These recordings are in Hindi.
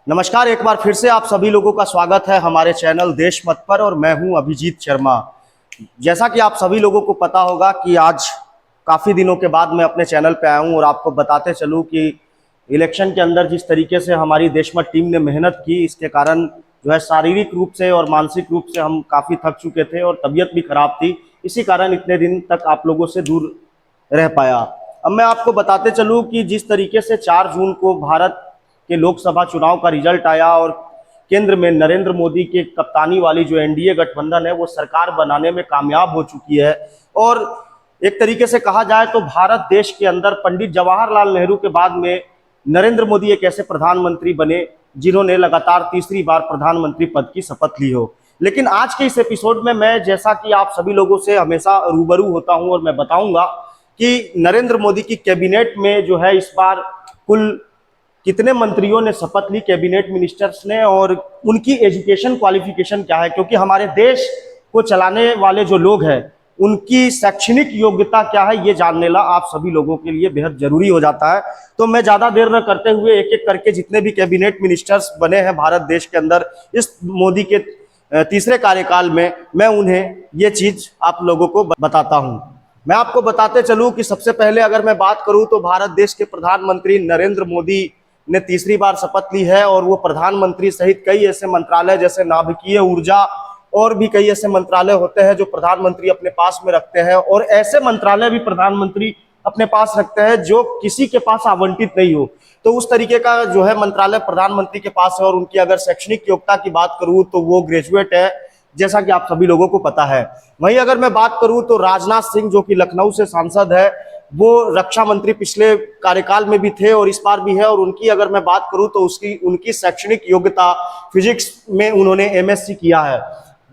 नमस्कार, एक बार फिर से आप सभी लोगों का स्वागत है हमारे चैनल देशमत पर और मैं हूं अभिजीत शर्मा। जैसा कि आप सभी लोगों को पता होगा कि आज काफ़ी दिनों के बाद मैं अपने चैनल पे आया हूं और आपको बताते चलूं कि इलेक्शन के अंदर जिस तरीके से हमारी देशमत टीम ने मेहनत की, इसके कारण जो है शारीरिक रूप से और मानसिक रूप से हम काफ़ी थक चुके थे और तबीयत भी खराब थी। इसी कारण इतने दिन तक आप लोगों से दूर रह पाया। अब मैं आपको बताते चलूं कि जिस तरीके से 4 जून को भारत के लोकसभा चुनाव का रिजल्ट आया और केंद्र में नरेंद्र मोदी के कप्तानी वाली जो एनडीए गठबंधन है वो सरकार बनाने में कामयाब हो चुकी है। और एक तरीके से कहा जाए तो भारत देश के अंदर पंडित जवाहरलाल नेहरू के बाद में नरेंद्र मोदी एक ऐसे प्रधानमंत्री बने जिन्होंने लगातार तीसरी बार प्रधानमंत्री पद की शपथ ली हो। लेकिन आज के इस एपिसोड में मैं, जैसा कि आप सभी लोगों से हमेशा रूबरू होता हूं, और मैं बताऊंगा कि नरेंद्र मोदी की कैबिनेट में जो है इस बार कुल कितने मंत्रियों ने शपथ ली, कैबिनेट मिनिस्टर्स ने, और उनकी एजुकेशन क्वालिफिकेशन क्या है, क्योंकि हमारे देश को चलाने वाले जो लोग हैं उनकी शैक्षणिक योग्यता क्या है, ये जानने ला आप सभी लोगों के लिए बेहद जरूरी हो जाता है। तो मैं ज़्यादा देर न करते हुए एक एक करके जितने भी कैबिनेट मिनिस्टर्स बने हैं भारत देश के अंदर इस मोदी के तीसरे कार्यकाल में, मैं उन्हें ये चीज़ आप लोगों को बताता हूँ। मैं आपको बताते चलूँ कि सबसे पहले अगर मैं बात करूँ तो भारत देश के प्रधानमंत्री नरेंद्र मोदी ने तीसरी बार शपथ ली है और वो प्रधानमंत्री सहित कई ऐसे मंत्रालय जैसे नाभिकीय ऊर्जा और भी कई ऐसे मंत्रालय होते हैं जो प्रधानमंत्री अपने पास में रखते हैं, और ऐसे मंत्रालय भी प्रधानमंत्री अपने पास रखते हैं जो किसी के पास आवंटित नहीं हो। तो उस तरीके का जो है मंत्रालय प्रधानमंत्री के पास है। और उनकी अगर शैक्षणिक योग्यता की बात करूं तो वो ग्रेजुएट है, जैसा कि आप सभी लोगों को पता है। वहीं अगर मैं बात करूं तो राजनाथ सिंह, जो कि लखनऊ से सांसद है, वो रक्षा मंत्री पिछले कार्यकाल में भी थे और इस बार भी है। और उनकी अगर मैं बात करूं तो उनकी शैक्षणिक योग्यता फिजिक्स में उन्होंने एमएससी किया है,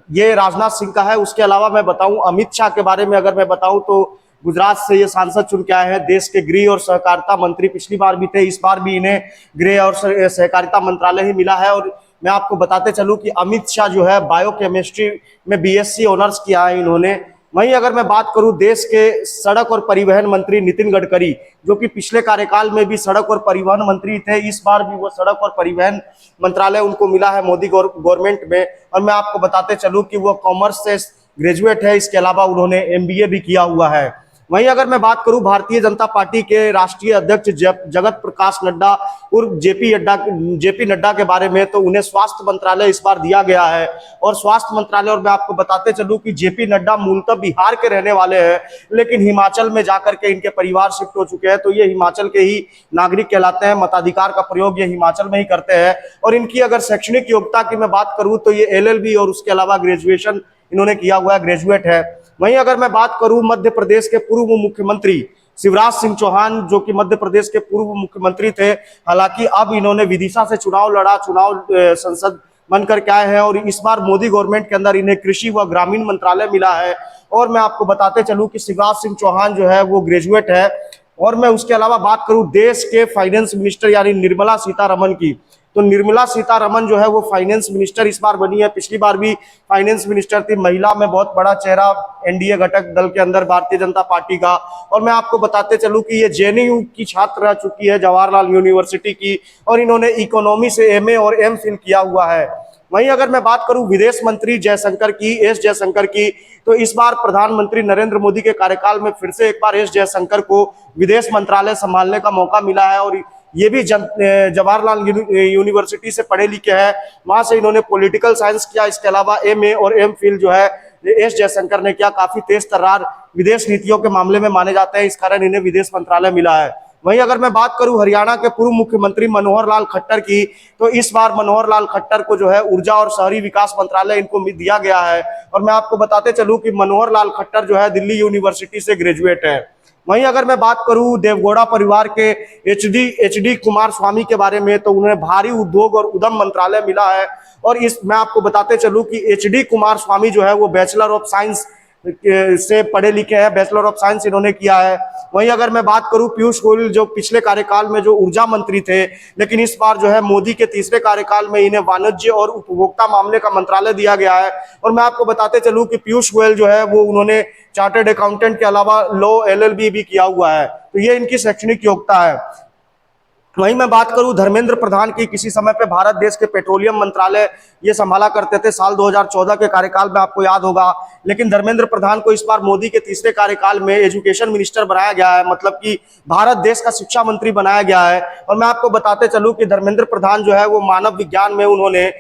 ये राजनाथ सिंह का है। उसके अलावा मैं बताऊं अमित शाह के बारे में, अगर मैं बताऊं तो गुजरात से ये सांसद चुन के आए हैं, देश के गृह और सहकारिता मंत्री पिछली बार भी थे, इस बार भी इन्हें गृह और सहकारिता मंत्रालय ही मिला है। और मैं आपको बताते चलूं कि अमित शाह जो है बायोकेमिस्ट्री में बीएससी ऑनर्स किया है इन्होंने। वहीं अगर मैं बात करूं देश के सड़क और परिवहन मंत्री नितिन गडकरी, जो कि पिछले कार्यकाल में भी सड़क और परिवहन मंत्री थे, इस बार भी वो सड़क और परिवहन मंत्रालय उनको मिला है मोदी गवर्नमेंट में। और मैं आपको बताते चलूं कि वो कॉमर्स से ग्रेजुएट है, इसके अलावा उन्होंने एमबीए भी किया हुआ है। वहीं अगर मैं बात करूं भारतीय जनता पार्टी के राष्ट्रीय अध्यक्ष जगत प्रकाश नड्डा उर्फ जेपी नड्डा के बारे में, तो उन्हें स्वास्थ्य मंत्रालय इस बार दिया गया है। और स्वास्थ्य मंत्रालय, और मैं आपको बताते चलूं कि जेपी नड्डा मूलतः बिहार के रहने वाले हैं, लेकिन हिमाचल में जाकर के इनके परिवार शिफ्ट हो चुके हैं, तो ये हिमाचल के ही नागरिक कहलाते हैं, मताधिकार का प्रयोग ये हिमाचल में ही करते हैं। और इनकी अगर शैक्षणिक योग्यता की मैं बात करूं तो ये एलएलबी और उसके अलावा ग्रेजुएशन इन्होंने किया हुआ है, ग्रेजुएट है। वहीं अगर मैं बात करूं मध्य प्रदेश के पूर्व मुख्यमंत्री शिवराज सिंह चौहान, जो कि मध्य प्रदेश के पूर्व मुख्यमंत्री थे, हालांकि अब इन्होंने विदिशा से चुनाव लड़ा, संसद बनकर के आए हैं, और इस बार मोदी गवर्नमेंट के अंदर इन्हें कृषि व ग्रामीण मंत्रालय मिला है। और मैं आपको बताते चलूं कि शिवराज सिंह चौहान जो है वो ग्रेजुएट है। और मैं उसके अलावा बात करूं देश के फाइनेंस मिनिस्टर यानी निर्मला सीतारमण की, तो निर्मला सीतारमण जो है वो फाइनेंस मिनिस्टर इस बार बनी है, पिछली बार भी फाइनेंस मिनिस्टर थी, महिला में बहुत बड़ा चेहरा एनडीए घटक दल के अंदर भारतीय जनता पार्टी का। और मैं आपको बताते चलूं कि ये जेएनयू की छात्र रह चुकी है, जवाहरलाल यूनिवर्सिटी की, और इन्होंने इकोनॉमी से एमए और एमफिल किया हुआ है। वहीं अगर मैं बात करूं विदेश मंत्री जयशंकर की, एस जयशंकर की, तो इस बार प्रधानमंत्री नरेंद्र मोदी के कार्यकाल में फिर से एक बार एस जयशंकर को विदेश मंत्रालय संभालने का मौका मिला है। और ये भी जवाहरलाल यूनिवर्सिटी से पढ़े लिखे हैं, वहां से इन्होंने पॉलिटिकल साइंस किया। इसके अलावा एमए और एमफिल जो है एस जयशंकर ने किया, काफी तेज तर्रार विदेश नीतियों के मामले में माने जाते हैं, इस कारण इन्हें विदेश मंत्रालय मिला है। वहीं अगर मैं बात करूं हरियाणा के पूर्व मुख्यमंत्री मनोहर लाल खट्टर की, तो इस बार मनोहर लाल खट्टर को जो है ऊर्जा और शहरी विकास मंत्रालय इनको दिया गया है। और मैं आपको बताते चलूं कि मनोहर लाल खट्टर जो है दिल्ली यूनिवर्सिटी से ग्रेजुएट है। वहीं अगर मैं बात करूं देवगौड़ा परिवार के एचडी कुमार स्वामी के बारे में, तो उन्हें भारी उद्योग और उद्यम मंत्रालय मिला है। और मैं आपको बताते चलूं कि एचडी कुमार स्वामी जो है वो बैचलर ऑफ साइंस से पढ़े लिखे हैं, बैचलर ऑफ साइंस इन्होंने किया है। वहीं अगर मैं बात करूं पीयूष गोयल, जो पिछले कार्यकाल में जो ऊर्जा मंत्री थे, लेकिन इस बार जो है मोदी के तीसरे कार्यकाल में इन्हें वाणिज्य और उपभोक्ता मामले का मंत्रालय दिया गया है। और मैं आपको बताते चलूं कि पीयूष गोयल जो है वो उन्होंने चार्टर्ड अकाउंटेंट के अलावा लॉ एलएलबी भी किया हुआ है, तो ये इनकी शैक्षणिक योग्यता है। वहीं मैं बात करूं धर्मेंद्र प्रधान की, किसी समय पे भारत देश के पेट्रोलियम मंत्रालय ये संभाला करते थे साल 2014 के कार्यकाल में, आपको याद होगा। लेकिन धर्मेंद्र प्रधान को इस बार मोदी के तीसरे कार्यकाल में एजुकेशन मिनिस्टर बनाया गया है, मतलब कि भारत देश का शिक्षा मंत्री बनाया गया है। और मैं आपको बताते चलूं कि धर्मेंद्र प्रधान जो है वो मानव विज्ञान में उन्होंने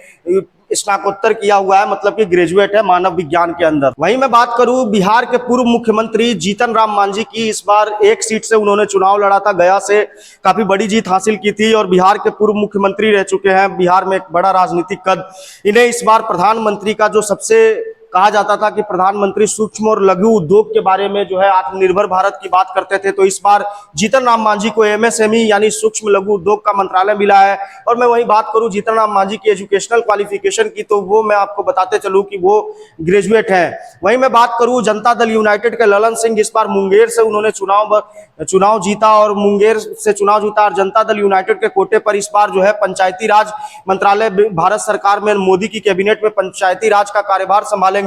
स्नातकोत्तर किया हुआ है, मतलब कि ग्रेजुएट है मानव विज्ञान के अंदर। वहीं मैं बात करूं बिहार के पूर्व मुख्यमंत्री जीतन राम मांझी की, इस बार एक सीट से उन्होंने चुनाव लड़ा था, गया से काफी बड़ी जीत हासिल की थी और बिहार के पूर्व मुख्यमंत्री रह चुके हैं, बिहार में एक बड़ा राजनीतिक कद। इन्हें इस बार प्रधानमंत्री का जो सबसे कहा जाता था कि प्रधानमंत्री सूक्ष्म और लघु उद्योग के बारे में जो है आत्मनिर्भर भारत की बात करते थे, तो इस बार जीतन राम मांझी को एमएसएमई यानी सूक्ष्म लघु उद्योग का मंत्रालय मिला है। और मैं वही बात करूं जीतन राम मांझी की एजुकेशनल क्वालिफिकेशन की, तो वो मैं आपको बताते चलूं कि वो ग्रेजुएट है। वहीं मैं बात करूं जनता दल यूनाइटेड के ललन सिंह, इस बार मुंगेर से उन्होंने चुनाव जीता और मुंगेर से चुनाव जीता और जनता दल यूनाइटेड के कोटे पर इस बार जो है पंचायती राज मंत्रालय भारत सरकार में मोदी की कैबिनेट में पंचायती राज का कार्यभार संभालेंगे।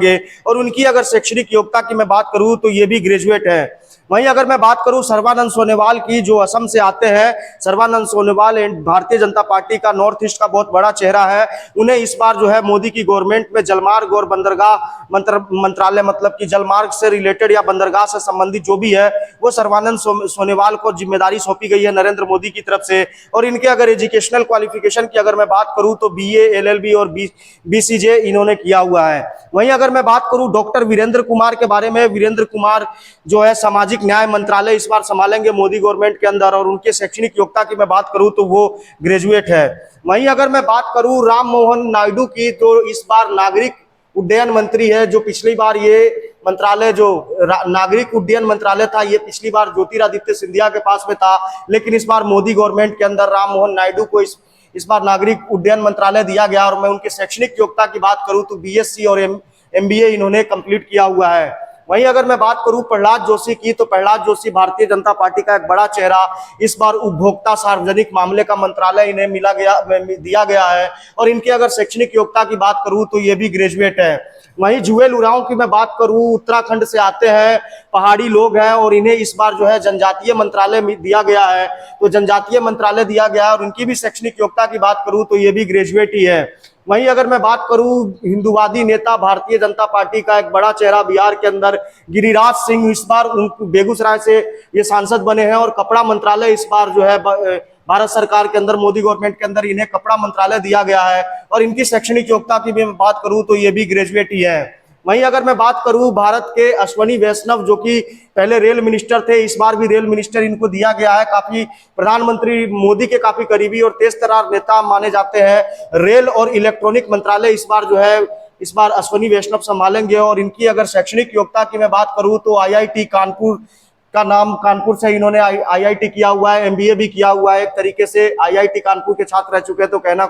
और उनकी अगर शैक्षणिक योग्यता की मैं बात करूं तो ये भी ग्रेजुएट है। वहीं अगर मैं बात करूं सर्बानंद सोनोवाल की, जो असम से आते हैं, सर्बानंद सोनोवाल भारतीय जनता पार्टी का नॉर्थ ईस्ट का बहुत बड़ा चेहरा है। उन्हें इस बार जो है मोदी की गवर्नमेंट में जलमार्ग और बंदरगाह मंत्रालय, मतलब कि जलमार्ग से रिलेटेड या बंदरगाह से संबंधित जो भी है वो सर्बानंद सोनोवाल को जिम्मेदारी सौंपी गई है नरेंद्र मोदी की तरफ से। और इनके अगर एजुकेशनल क्वालिफिकेशन की अगर मैं बात करूं तो बीए, एलएलबी और बीसीजे इन्होंने किया हुआ है। वहीं अगर मैं बात करूं डॉक्टर वीरेंद्र कुमार के बारे में, वीरेंद्र कुमार जो है सामाजिक न्याय मंत्रालय इस बार संभालेंगे मोदी गवर्नमेंट के अंदर, और उनके शैक्षणिक योग्यता की मैं बात करूं तो वो ग्रेजुएट है। वहीं अगर मैं बात करूं राम मोहन नायडू की, तो इस बार नागरिक उड्डयन मंत्री है, जो पिछली बार ये मंत्रालय जो नागरिक उड्डयन मंत्रालय था ये पिछली बार ज्योतिरादित्य सिंधिया के पास में था, लेकिन इस बार मोदी गवर्नमेंट के अंदर राम मोहन नायडू को इस बार नागरिक उड्डयन मंत्रालय दिया गया। और मैं उनके शैक्षणिक योग्यता की बात करूं तो बीएससी और एमबीए इन्होंने कंप्लीट किया हुआ है। वहीं अगर मैं बात करूं प्रहलाद जोशी की, तो प्रहलाद जोशी भारतीय जनता पार्टी का एक बड़ा चेहरा, इस बार उपभोक्ता सार्वजनिक मामले का मंत्रालय इन्हें दिया गया है। और इनकी अगर शैक्षणिक योग्यता की बात करूं तो ये भी ग्रेजुएट है। वहीं जुएल उरांव की मैं बात करूं, उत्तराखंड से आते हैं, पहाड़ी लोग हैं और इन्हें इस बार जो है जनजातीय मंत्रालय दिया गया है, तो जनजातीय मंत्रालय दिया गया है। और उनकी भी शैक्षणिक योग्यता की बात करूं तो ये भी ग्रेजुएट ही है। वहीं अगर मैं बात करूं हिंदुवादी नेता भारतीय जनता पार्टी का एक बड़ा चेहरा बिहार के अंदर गिरिराज सिंह, इस बार बेगूसराय से ये सांसद बने हैं और कपड़ा मंत्रालय इस बार जो है भारत सरकार के अंदर मोदी गवर्नमेंट के अंदर इन्हें कपड़ा मंत्रालय दिया गया है। और इनकी शैक्षणिक योग्यता की भी मैं बात करूं तो ये भी ग्रेजुएट ही है। वहीं अगर मैं बात करूं भारत के अश्वनी वैष्णव, जो कि पहले रेल मिनिस्टर थे, इस बार भी रेल मिनिस्टर इनको दिया गया है। काफी प्रधानमंत्री मोदी के काफी करीबी और तेज तर्रार नेता माने जाते हैं। रेल और इलेक्ट्रॉनिक मंत्रालय इस बार जो है इस बार अश्वनी वैष्णव संभालेंगे। और इनकी अगर शैक्षणिक योग्यता की मैं बात करूं तो आईआईटी कानपुर का नाम, कानपुर से इन्होंने आईआईटी किया हुआ है, एमबीए भी किया हुआ है। एक तरीके से आईआईटी कानपुर के छात्र रह चुके हैं, तो कहना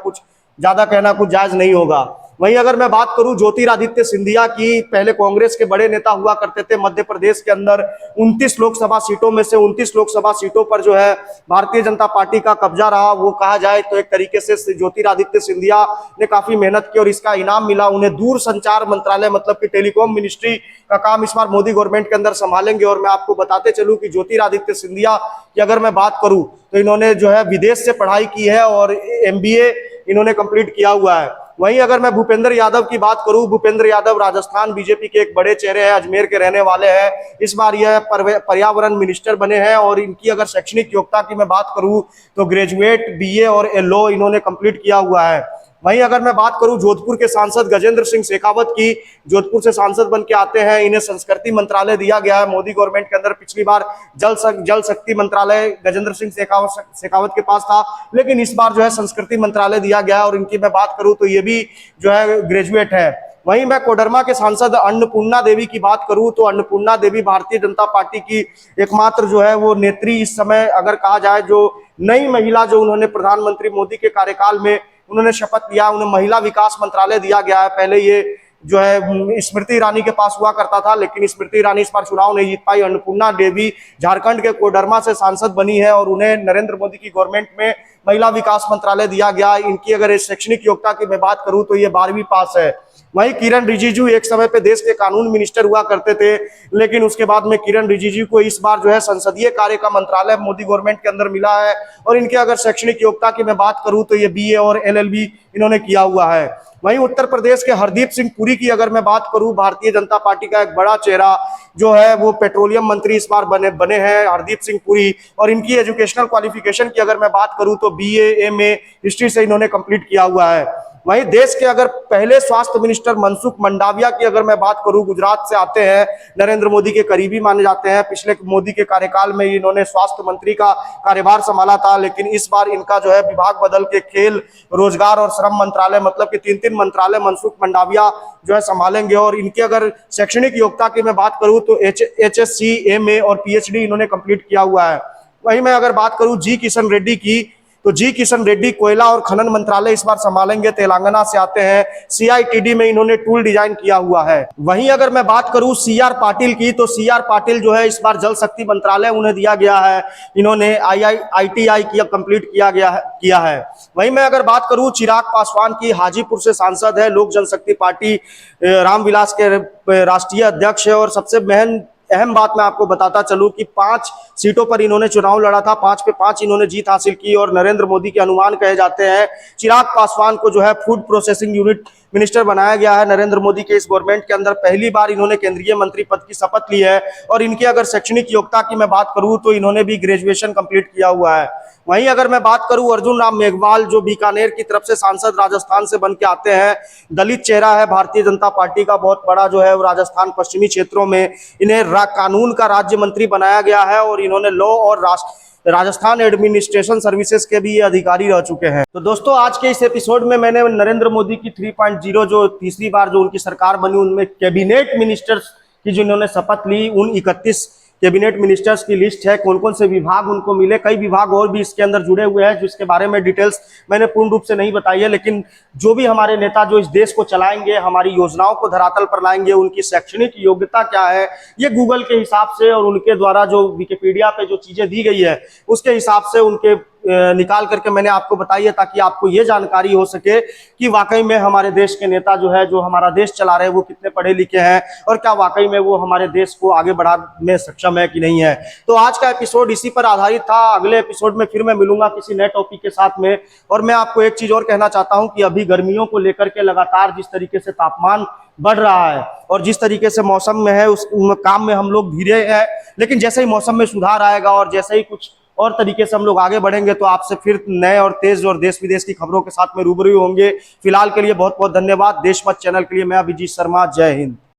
कुछ जायज नहीं होगा। वहीं अगर मैं बात करूं ज्योतिरादित्य सिंधिया की, पहले कांग्रेस के बड़े नेता हुआ करते थे। मध्य प्रदेश के अंदर 29 लोकसभा सीटों में से 29 लोकसभा सीटों पर जो है भारतीय जनता पार्टी का कब्जा रहा। वो कहा जाए तो एक तरीके से ज्योतिरादित्य सिंधिया ने काफी मेहनत की और इसका इनाम मिला उन्हें। दूर संचार मंत्रालय, मतलब कि टेलीकॉम मिनिस्ट्री का काम इस बार मोदी गवर्नमेंट के अंदर संभालेंगे। और मैं आपको बताते चलूं कि ज्योतिरादित्य सिंधिया की अगर मैं बात करूं तो इन्होंने जो है विदेश से पढ़ाई की है और एमबीए इन्होंने कंप्लीट किया हुआ है। वहीं अगर मैं भूपेंद्र यादव की बात करूं, भूपेंद्र यादव राजस्थान बीजेपी के एक बड़े चेहरे हैं, अजमेर के रहने वाले हैं। इस बार यह पर्यावरण मिनिस्टर बने हैं। और इनकी अगर शैक्षणिक योग्यता की मैं बात करूं तो ग्रेजुएट, बीए और लॉ इन्होंने कंप्लीट किया हुआ है। वहीं अगर मैं बात करूं जोधपुर के सांसद गजेंद्र सिंह शेखावत की, जोधपुर से सांसद बन के आते हैं, इन्हें संस्कृति मंत्रालय दिया गया है मोदी गवर्नमेंट के अंदर। पिछली बार जल शक्ति मंत्रालय गजेंद्र सिंह शेखावत के पास था, लेकिन इस बार जो है संस्कृति मंत्रालय दिया गया है। और इनकी मैं बात करूं तो ये भी जो है ग्रेजुएट है। वहीं मैं कोडरमा के सांसद अन्नपूर्णा देवी की बात करूं तो अन्नपूर्णा देवी भारतीय जनता पार्टी की एकमात्र जो है वो नेत्री इस समय अगर कहा जाए, जो नई महिला जो उन्होंने प्रधानमंत्री मोदी के कार्यकाल में उन्होंने शपथ लिया, उन्हें महिला विकास मंत्रालय दिया गया है। पहले ये जो है स्मृति ईरानी के पास हुआ करता था, लेकिन स्मृति ईरानी इस बार चुनाव नहीं जीत पाई। अन्नपूर्णा देवी झारखंड के कोडरमा से सांसद बनी है और उन्हें नरेंद्र मोदी की गवर्नमेंट में महिला विकास मंत्रालय दिया गया। इनकी अगर इस शैक्षणिक योग्यता की मैं बात करूं तो ये 12वीं पास है। वहीं किरण रिजिजू एक समय पे देश के कानून मिनिस्टर हुआ करते थे, लेकिन उसके बाद में किरण रिजिजू को इस बार जो है संसदीय कार्य का मंत्रालय मोदी गवर्नमेंट के अंदर मिला है। और इनके अगर शैक्षणिक योग्यता की मैं बात करूं तो ये बीए और एलएलबी इन्होंने किया हुआ है। वहीं उत्तर प्रदेश के हरदीप सिंह पुरी की अगर मैं बात करूं, भारतीय जनता पार्टी का एक बड़ा चेहरा जो है वो पेट्रोलियम मंत्री इस बार बने हैं हरदीप सिंह पुरी। और इनकी एजुकेशनल क्वालिफिकेशन की अगर मैं बात करूं तो बीए एमए हिस्ट्री से इन्होंने कंप्लीट किया हुआ है। वहीं देश के अगर पहले स्वास्थ्य मिनिस्टर मनसुख मंडाविया की अगर मैं बात करूं, गुजरात से आते हैं, नरेंद्र मोदी के करीबी माने जाते हैं। पिछले मोदी के कार्यकाल में इन्होंने स्वास्थ्य मंत्री का कार्यभार संभाला था, लेकिन इस बार इनका जो है विभाग बदल के खेल, रोजगार और श्रम मंत्रालय, मतलब कि 3 मंत्रालय मनसुख मंडाविया जो है संभालेंगे। और इनकी अगर शैक्षणिक योग्यता की मैं बात करूं तो HSC एमए और PhD इन्होंने कंप्लीट किया हुआ है। वहीं मैं अगर बात करूं जी किशन रेड्डी की, तो जी किशन रेड्डी कोयला और खनन मंत्रालय इस बार संभालेंगे, तेलंगाना से आते हैं। CITD में इन्होंने टूल डिजाइन किया हुआ है। वहीं अगर मैं बात करूं CR पाटिल की, तो CR पाटिल जो है इस बार जल शक्ति मंत्रालय उन्हें दिया गया है। इन्होंने ITI किया कंप्लीट किया है। वहीं मैं अगर बात करूं चिराग पासवान की, हाजीपुर से सांसद है, लोक जनशक्ति पार्टी रामविलास के राष्ट्रीय अध्यक्ष है। और सबसे अहम बात मैं आपको बताता चलूं कि 5 सीटों पर इन्होंने चुनाव लड़ा था, 5 पे 5 इन्होंने जीत हासिल की। और नरेंद्र मोदी के अनुमान कहे जाते हैं। चिराग पासवान को जो है फूड प्रोसेसिंग यूनिट मिनिस्टर बनाया गया है नरेंद्र मोदी के इस गवर्नमेंट के अंदर। पहली बार इन्होंने केंद्रीय मंत्री पद की शपथ ली है। और इनकी अगर शैक्षणिक योग्यता की मैं बात करूं तो इन्होंने भी ग्रेजुएशन कंप्लीट किया हुआ है। वहीं अगर मैं बात करूं अर्जुन राम मेघवाल, जो बीकानेर की तरफ से सांसद राजस्थान से बन के आते हैं, दलित चेहरा है भारतीय जनता पार्टी का बहुत बड़ा जो है राजस्थान पश्चिमी क्षेत्रों में। इन्हें कानून का राज्य मंत्री बनाया गया है और इन्होंने लॉ और राजस्थान एडमिनिस्ट्रेशन सर्विसेज के भी ये अधिकारी रह चुके हैं। तो दोस्तों आज के इस एपिसोड में मैंने नरेंद्र मोदी की 3.0 जो तीसरी बार जो उनकी सरकार बनी, उनमें कैबिनेट मिनिस्टर्स की जो इन्होंने शपथ ली, उन 31 कैबिनेट मिनिस्टर्स की लिस्ट है, कौन कौन से विभाग उनको मिले। कई विभाग और भी इसके अंदर जुड़े हुए हैं जिसके बारे में डिटेल्स मैंने पूर्ण रूप से नहीं बताई है। लेकिन जो भी हमारे नेता जो इस देश को चलाएंगे, हमारी योजनाओं को धरातल पर लाएंगे, उनकी शैक्षणिक योग्यता क्या है, ये गूगल के हिसाब से और उनके द्वारा जो विकिपीडिया पे जो चीजें दी गई है उसके हिसाब से उनके निकाल करके मैंने आपको बताई है, ताकि आपको ये जानकारी हो सके कि वाकई में हमारे देश के नेता जो है, जो हमारा देश चला रहे हैं, वो कितने पढ़े लिखे हैं और क्या वाकई में वो हमारे देश को आगे बढ़ाने में सक्षम है कि नहीं है। तो आज का एपिसोड इसी पर आधारित था। अगले एपिसोड में फिर मैं मिलूंगा किसी नए टॉपिक के साथ में। और मैं आपको एक चीज और कहना चाहता हूं कि अभी गर्मियों को लेकर के लगातार जिस तरीके से तापमान बढ़ रहा है और जिस तरीके से मौसम में है, उस काम में हम लोग धीरे हैं, लेकिन जैसे ही मौसम में सुधार आएगा और जैसे ही कुछ और तरीके से हम लोग आगे बढ़ेंगे तो आपसे फिर नए और तेज और देश विदेश की खबरों के साथ में रूबरू होंगे। फिलहाल के लिए बहुत बहुत धन्यवाद। देशमत चैनल के लिए मैं अभिजीत शर्मा, जय हिंद।